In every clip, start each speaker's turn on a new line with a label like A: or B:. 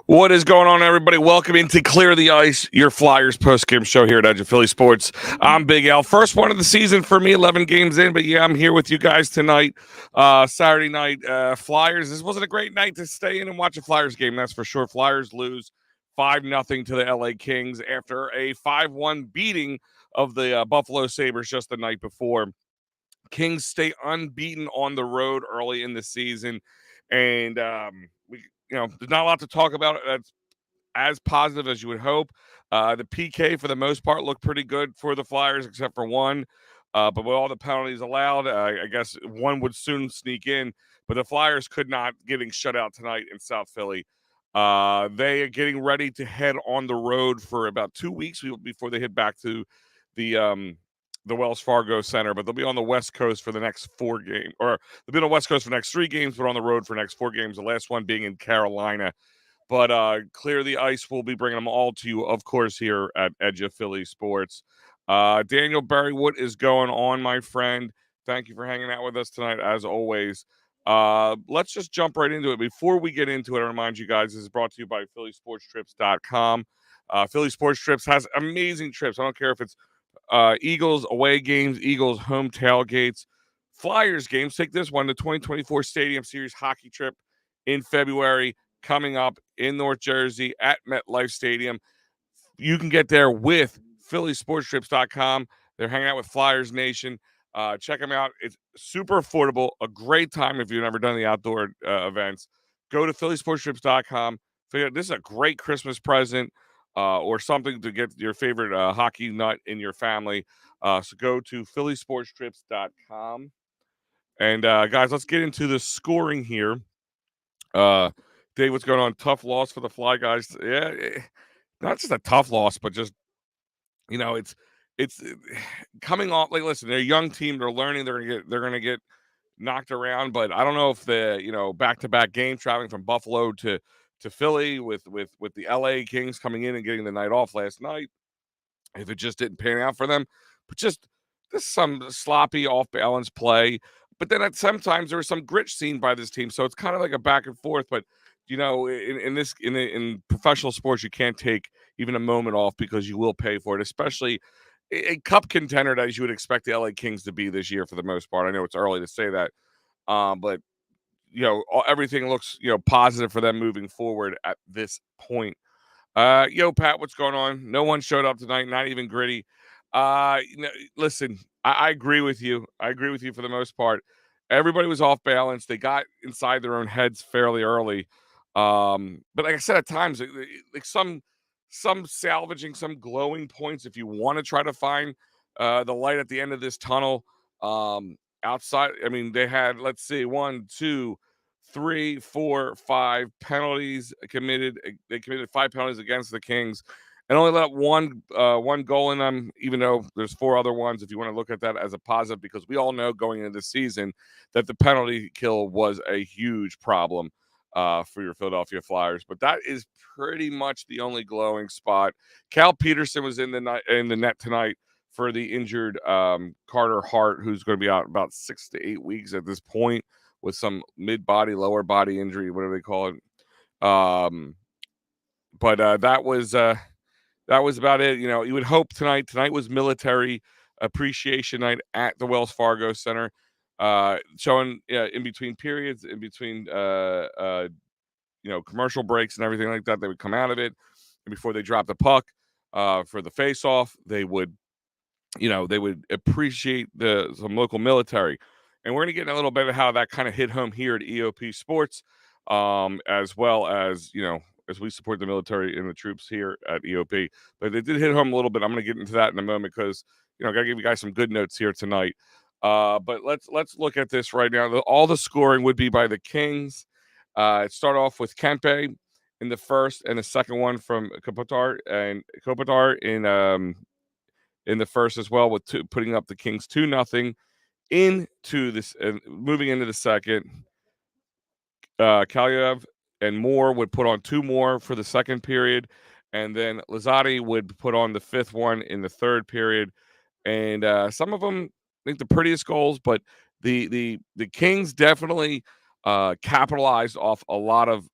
A: What is going on, everybody? Welcome into Clear the Ice, your Flyers post-game show here at Edge of Philly Sports. I'm Big Al. First one of the season for me, 11 games in, but yeah, I'm here with you guys tonight. Saturday night, Flyers. This wasn't a great night to stay in and watch a Flyers game, that's for sure. Flyers lose 5-0 to the LA Kings after a 5-1 beating of the Buffalo Sabres just the night before. Kings stay unbeaten on the road early in the season, and there's not a lot to talk about. That's as positive as you would hope. The PK, for the most part, looked pretty good for the Flyers, except for one. But with all the penalties allowed, I guess one would soon sneak in. But the Flyers could not getting shut out tonight in South Philly. They are getting ready to head on the road for about 2 weeks before they head back to the Wells Fargo Center. But they'll be on the West Coast for the next 4 games, or they'll be on the West Coast for the next 3 games, but on the road for the next 4 games. The last one being in Carolina. But Clear the Ice will be bringing them all to you, of course, here at Edge of Philly Sports. Daniel Barry, what is going on, my friend? Thank you for hanging out with us tonight, as always. Let's just jump right into it. Before we get into it, I remind you guys, this is brought to you by phillysportstrips.com. Philly Sports Trips has amazing trips. I don't care if it's Eagles away games, Eagles home tailgates, Flyers games. Take this one, the 2024 Stadium Series hockey trip in February, coming up in North Jersey at MetLife Stadium. You can get there with phillysportstrips.com. They're hanging out with Flyers Nation. Check them out. It's super affordable, a great time if you've never done the outdoor events. Go to phillysportstrips.com. This is a great Christmas present or something to get your favorite hockey nut in your family. So go to phillysportstrips.com. And, guys, let's get into the scoring here. Dave, what's going on? Tough loss for the Fly guys. Yeah, not just a tough loss, but just it's coming off. Like, listen, they're a young team. They're learning. They're gonna get knocked around. But I don't know if the back-to-back game traveling from Buffalo to Philly with the LA Kings coming in and getting the night off last night, if it just didn't pan out for them. But just some sloppy off-balance play. But then sometimes there was some grit seen by this team, so it's kind of like a back and forth. But in professional sports, you can't take even a moment off because you will pay for it, especially a cup contender as you would expect the LA Kings to be this year for the most part. I know it's early to say that, but everything looks positive for them moving forward at this point. Pat, what's going on? No one showed up tonight, not even Gritty. Listen, I agree with you. I agree with you for the most part. Everybody was off balance. They got inside their own heads fairly early. But like I said, at times, like some salvaging, some glowing points, if you want to try to find the light at the end of this tunnel. Outside, I mean, they had, let's see, 1, 2, 3, 4, 5 penalties committed. They committed 5 penalties against the Kings and only let up one goal in them, even though there's 4 other ones, if you want to look at that as a positive, because we all know going into the season that the penalty kill was a huge problem for your Philadelphia Flyers. But that is pretty much the only glowing spot. Cal Peterson was in the net tonight for the injured Carter Hart, who's going to be out about 6 to 8 weeks at this point with some mid-body, lower body injury, whatever they call it. But that was about it. You would hope tonight was Military Appreciation Night at the Wells Fargo Center, showing in between periods, in between commercial breaks and everything like that. They would come out of it, and before they drop the puck for the face-off, they would appreciate some local military. And we're going to get in a little bit of how that kind of hit home here at EOP Sports, as well as, as we support the military and the troops here at EOP. But it did hit home a little bit. I'm going to get into that in a moment because I got to give you guys some good notes here tonight. But let's look at this right now. All the scoring would be by the Kings. It started off with Kempe in the first, and the second one from Kopitar in the first as well, with putting up the Kings 2-0 into this, moving into the second. Kaliev and Moore would put on 2 more for the second period, and then Lizotti would put on the 5th one in the third period. And some of them, I think, the prettiest goals, but the Kings definitely capitalized off a lot of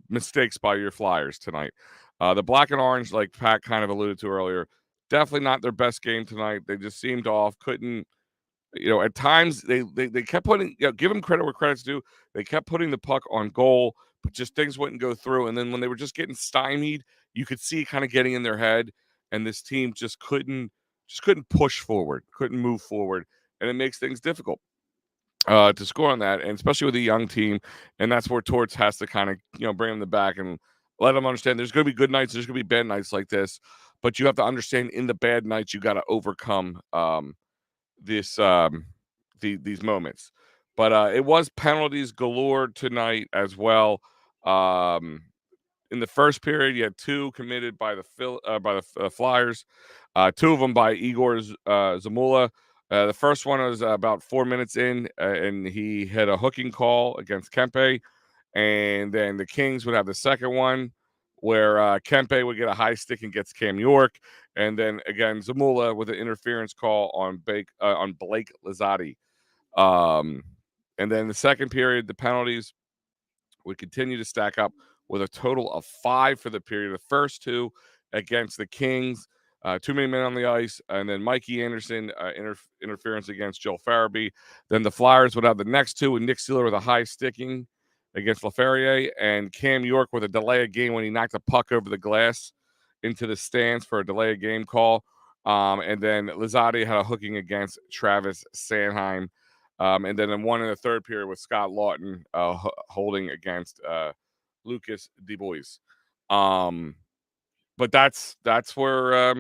A: mistakes by your Flyers tonight. The black and orange, like Pat kind of alluded to earlier, definitely not their best game tonight. They just seemed off, couldn't. At times they kept putting, give them credit where credit's due. They kept putting the puck on goal, but just things wouldn't go through. And then when they were just getting stymied, you could see kind of getting in their head, and this team just couldn't push forward, couldn't move forward, and it makes things difficult to score on that, and especially with a young team. And that's where Torts has to kind of bring them back and let them understand there's going to be good nights, there's going to be bad nights like this, but you have to understand in the bad nights you got to overcome these moments. But it was penalties galore tonight as well. In the first period, you had 2 committed by the Flyers, 2 of them by Igor Zamula. The first one was about 4 minutes in, and he had a hooking call against Kempe, and then the Kings would have the second one where Kempe would get a high stick and gets Cam York. And then again, Zamula with an interference call on Blake Lizotti. And then the second period, the penalties would continue to stack up with a total of 5 for the period. The first 2 against the Kings, too many men on the ice, and then Mikey Anderson interference against Joel Farabee. Then the Flyers would have the next 2 with Nick Seeler with a high sticking against LaFerriere, and Cam York with a delay of game when he knocked a puck over the glass into the stands for a delay of game call. And then Lizotti had a hooking against Travis Sanheim. And then one in the third period with Scott Lawton holding against Lucas Dubois. But that's where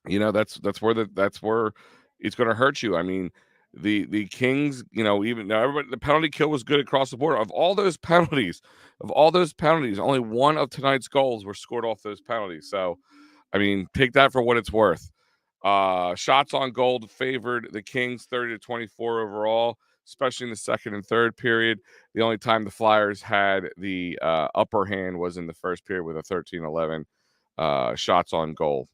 A: that's where it's going to hurt you. I mean, the Kings, even now everybody, the penalty kill was good across the board. Of all those penalties, only one of tonight's goals were scored off those penalties. So, I mean, take that for what it's worth. Shots on goal favored the Kings 30-24 overall, especially in the second and third period. The only time the Flyers had the upper hand was in the first period with a 13-11 shots on goal.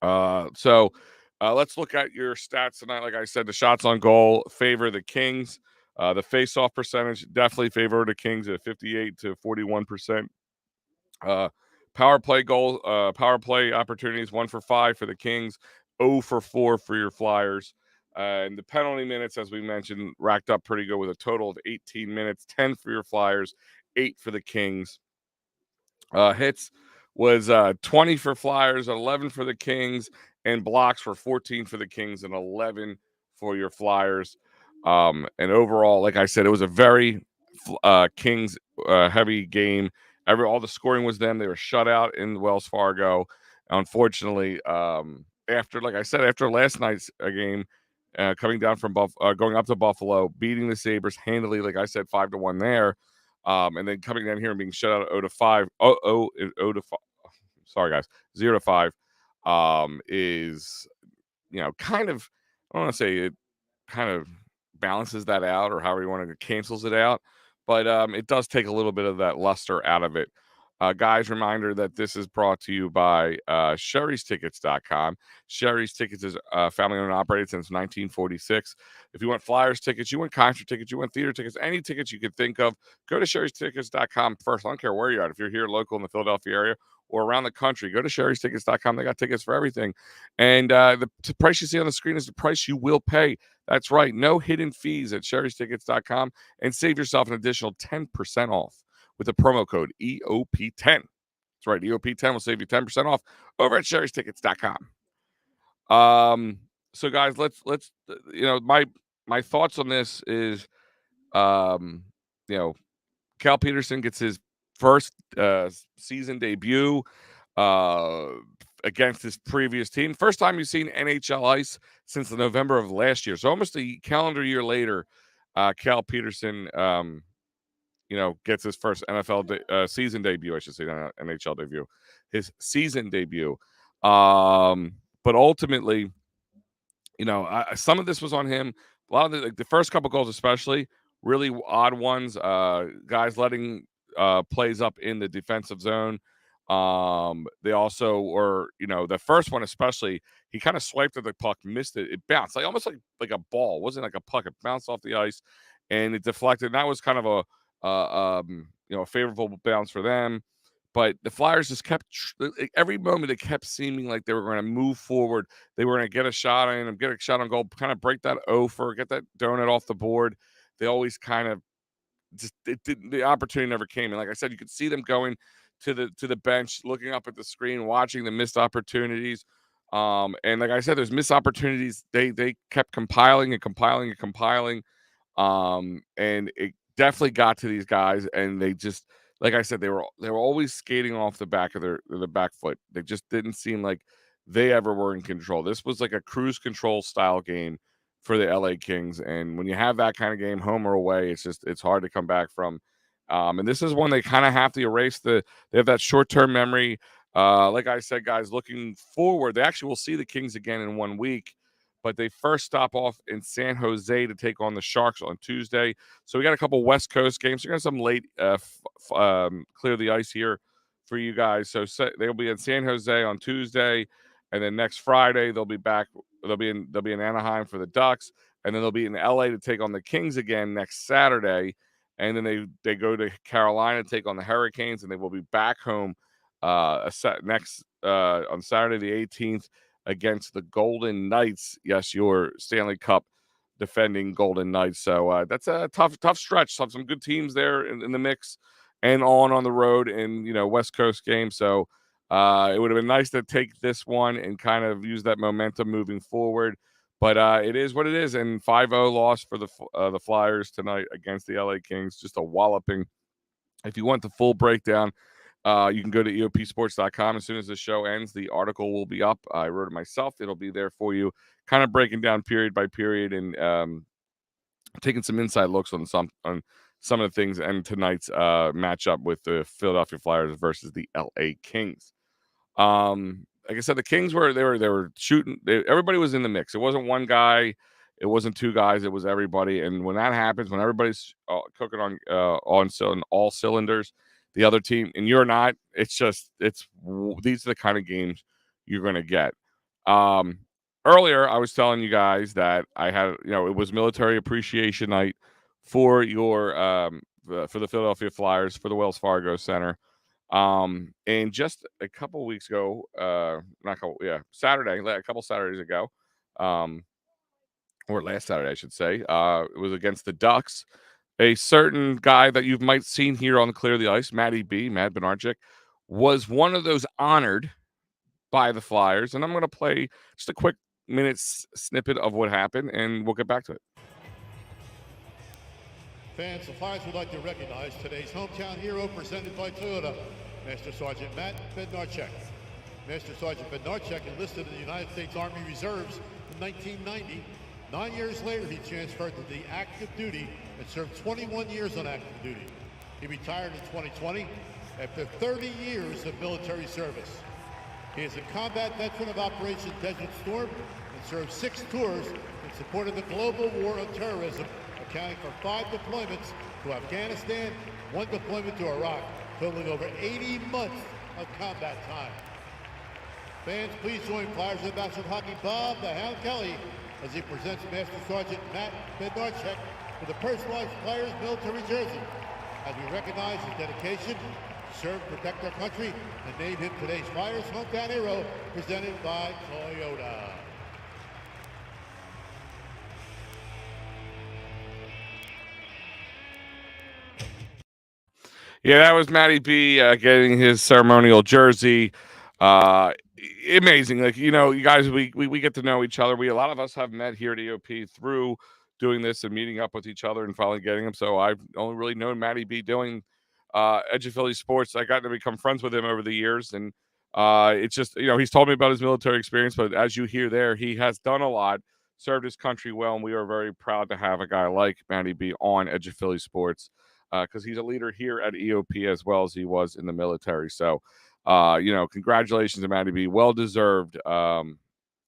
A: So let's look at your stats tonight. Like I said, the shots on goal favor the Kings. The face-off percentage definitely favor the Kings at 58 to 41%. Power play opportunities 1 for 5 for the Kings, 0 for 4 for your Flyers. And the penalty minutes, as we mentioned, racked up pretty good with a total of 18 minutes, 10 for your Flyers, 8 for the Kings. Hits was 20 for Flyers, 11 for the Kings, and blocks were 14 for the Kings and 11 for your Flyers. And overall, like I said, it was a very Kings heavy game. All the scoring was them. They were shut out in Wells Fargo. Unfortunately, after last night's game, coming down from going up to Buffalo, beating the Sabres handily, like I said, 5-1 there. And then coming down here and being shut out 0-5. Sorry, guys, 0-5. Is kind of, I don't want to say it kind of balances that out or however you want to cancels it out, but it does take a little bit of that luster out of it. Guys, reminder that this is brought to you by Sherry'sTickets.com. Sherry's Tickets is family owned and operated since 1946. If you want Flyers tickets, you want concert tickets, you want theater tickets, any tickets you could think of, go to Sherry'sTickets.com first. I don't care where you're at. If you're here local in the Philadelphia area or around the country, go to Sherry'sTickets.com. They got tickets for everything. And the price you see on the screen is the price you will pay. That's right. No hidden fees at Sherry'sTickets.com, and save yourself an additional 10% off with the promo code EOP10. That's right. EOP10 will save you 10% off over at Sherry'sTickets.com. So guys, let's my thoughts on this is Cal Peterson gets his first season debut uh, against his previous team. First time you've seen NHL ice since the November of last year. So almost a calendar year later, Cal Peterson, gets his first NFL season debut. I should say, not NHL debut, his season debut. But ultimately, some of this was on him. A lot of the first couple goals, especially, really odd ones. Guys letting plays up in the defensive zone. They also were, the first one especially, he kind of swiped at the puck, missed it. It bounced almost like a ball. It wasn't like a puck. It bounced off the ice and it deflected. And that was kind of a favorable bounce for them. But the Flyers just kept every moment it kept seeming like they were going to move forward. They were going to get a shot on him, get a shot on goal, kind of break that over, get that donut off the board. They always kind of the opportunity never came. And like I said, you could see them going to the bench, looking up at the screen, watching the missed opportunities. And like I said, there's missed opportunities. They kept compiling and compiling and compiling. And it definitely got to these guys, and they just, like I said, they were always skating off the back of their back foot. They just didn't seem like they ever were in control. This was like a cruise control style game for the LA Kings, and when you have that kind of game, home or away, it's hard to come back from. And this is one they kind of have to erase. They have that short term memory. Like I said, guys, looking forward, they actually will see the Kings again in 1 week. But they first stop off in San Jose to take on the Sharks on Tuesday. So we got a couple West Coast games. We got some late clear the ice here for you guys. So they'll be in San Jose on Tuesday, and then next Friday they'll be back. They'll be in Anaheim for the Ducks, and then they'll be in LA to take on the Kings again next Saturday, and then they go to Carolina to take on the Hurricanes, and they will be back home next on Saturday the 18th. Against the Golden Knights. Yes, your Stanley Cup defending Golden Knights. So that's a tough stretch. Some good teams there in the mix and on the road in, West Coast games. So it would have been nice to take this one and kind of use that momentum moving forward. But it is what it is. And 5-0 loss for the Flyers tonight against the LA Kings. Just a walloping. If you want the full breakdown, you can go to eopsports.com. As soon as the show ends, the article will be up. I wrote it myself. It'll be there for you, kind of breaking down period by period and taking some inside looks on some of the things and tonight's matchup with the Philadelphia Flyers versus the LA Kings. Like I said, the Kings were shooting. Everybody was in the mix. It wasn't one guy. It wasn't two guys. It was everybody. And when that happens, when everybody's cooking on all cylinders, the other team, and you're not, these are the kind of games you're going to get. Earlier, I was telling you guys that I had, it was Military Appreciation Night for the Philadelphia Flyers, for the Wells Fargo Center. And just a couple weeks ago, Saturday, a couple Saturdays ago, or last Saturday, I should say, it was against the Ducks. A certain guy that you might seen here on the Clear the Ice, Matt Benarchik, was one of those honored by the Flyers. And I'm going to play just a quick minute snippet of what happened, and we'll get back to it.
B: Fans, the Flyers would like to recognize today's hometown hero presented by Toyota, Master Sergeant Matt Bednarchuk. Master Sergeant Bednarchuk enlisted in the United States Army Reserves in 1990. 9 years later, he transferred to the active duty and served 21 years on active duty. He retired in 2020 after 30 years of military service. He is a combat veteran of Operation Desert Storm and served 6 tours in support of the global war on terrorism, accounting for 5 deployments to Afghanistan, 1 deployment to Iraq, totaling over 80 months of combat time. Fans, please join Flyers Ambassador Hockey Bob the Hound Kelly as he presents Master Sergeant Matt Bednarchuk with a personalized Flyers military jersey, as we recognize his dedication to serve and protect our country and name him today's Flyers hometown hero, presented by Toyota.
A: Yeah, that was Matty B getting his ceremonial jersey. Amazing. Like, you guys, we get to know each other. A lot of us have met here at EOP through doing this and meeting up with each other and finally getting them. So I've only really known Matty B doing Edge of Philly Sports. I got to become friends with him over the years, and it's just, he's told me about his military experience, but as you hear there, he has done a lot, served his country well, and we are very proud to have a guy like Matty B on Edge of Philly Sports because he's a leader here at EOP as well as he was in the military. So, congratulations to Matty B. Well-deserved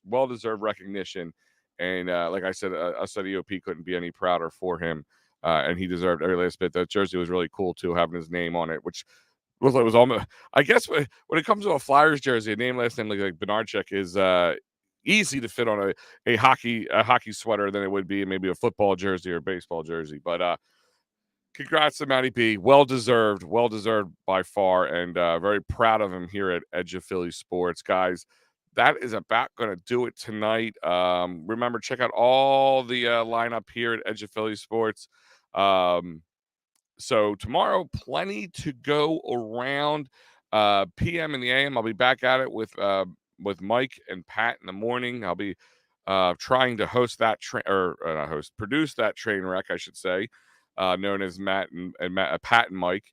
A: recognition. And like I said, us at EOP couldn't be any prouder for him. And he deserved every last bit. That jersey was really cool too, having his name on it, which was almost. I guess when it comes to a Flyers jersey, a name last name like Bednarchuk is easy to fit on a hockey sweater than it would be maybe a football jersey or baseball jersey. But congrats to Matty B. Well deserved by far, and very proud of him here at Edge of Philly Sports, guys. That is about going to do it tonight. Remember, check out all the lineup here at Edge of Philly Sports. So tomorrow, plenty to go around. PM and the AM, I'll be back at it with Mike and Pat in the morning. I'll be trying to host that produce that train wreck, I should say, known as Pat and Mike.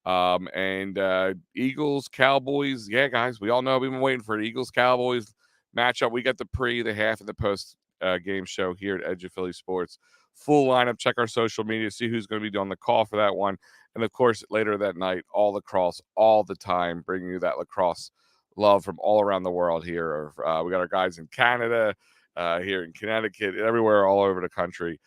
A: And Eagles, Cowboys. Yeah, guys, we all know we've been waiting for Eagles, Cowboys matchup. We got the pre, the half, and the post game show here at Edge of Philly Sports. Full lineup. Check our social media, see who's going to be on the call for that one. And of course, later that night, all lacrosse, all the time, bringing you that lacrosse love from all around the world here. We got our guys in Canada, here in Connecticut, everywhere, all over the country,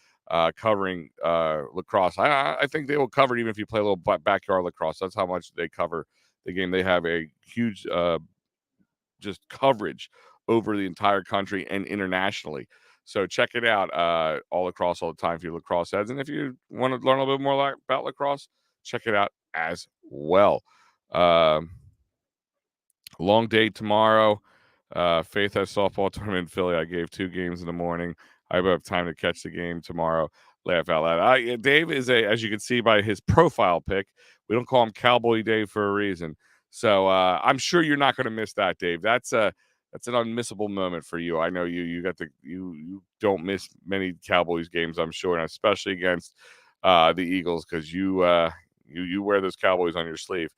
A: covering lacrosse. I think they will cover it even if you play a little backyard lacrosse. That's how much they cover the game. They have a huge just coverage over the entire country and internationally. So check it out all across all the time for you lacrosse heads. And if you want to learn a little bit more about lacrosse, check it out as well. Long day tomorrow. Faith has softball tournament in Philly. I gave 2 games in the morning. I have time to catch the game tomorrow. Laugh out loud. Dave is as you can see by his profile pic, we don't call him Cowboy Dave for a reason. So I'm sure you're not going to miss that, Dave. That's an unmissable moment for you. I know you don't miss many Cowboys games, I'm sure, and especially against the Eagles because you wear those Cowboys on your sleeve.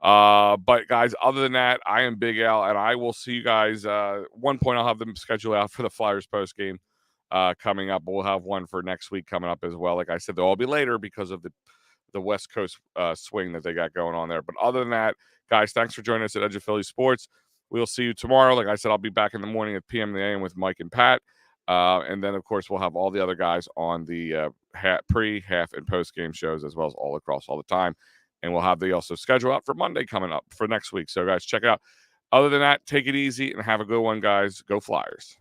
A: But guys, other than that, I am Big Al, and I will see you guys. One point, I'll have them schedule out for the Flyers post game coming up. We'll have one for next week coming up as well. Like I said, they'll all be later because of the West Coast swing that they got going on there. But other than that, guys, thanks for joining us at Edge of Philly Sports. We'll see you tomorrow. Like I said, I'll be back in the morning at PM and the AM with Mike and Pat. And then, of course, we'll have all the other guys on the pre, half, and post-game shows as well as all across all the time. And we'll have the also schedule out for Monday coming up for next week. So, guys, check it out. Other than that, take it easy and have a good one, guys. Go Flyers.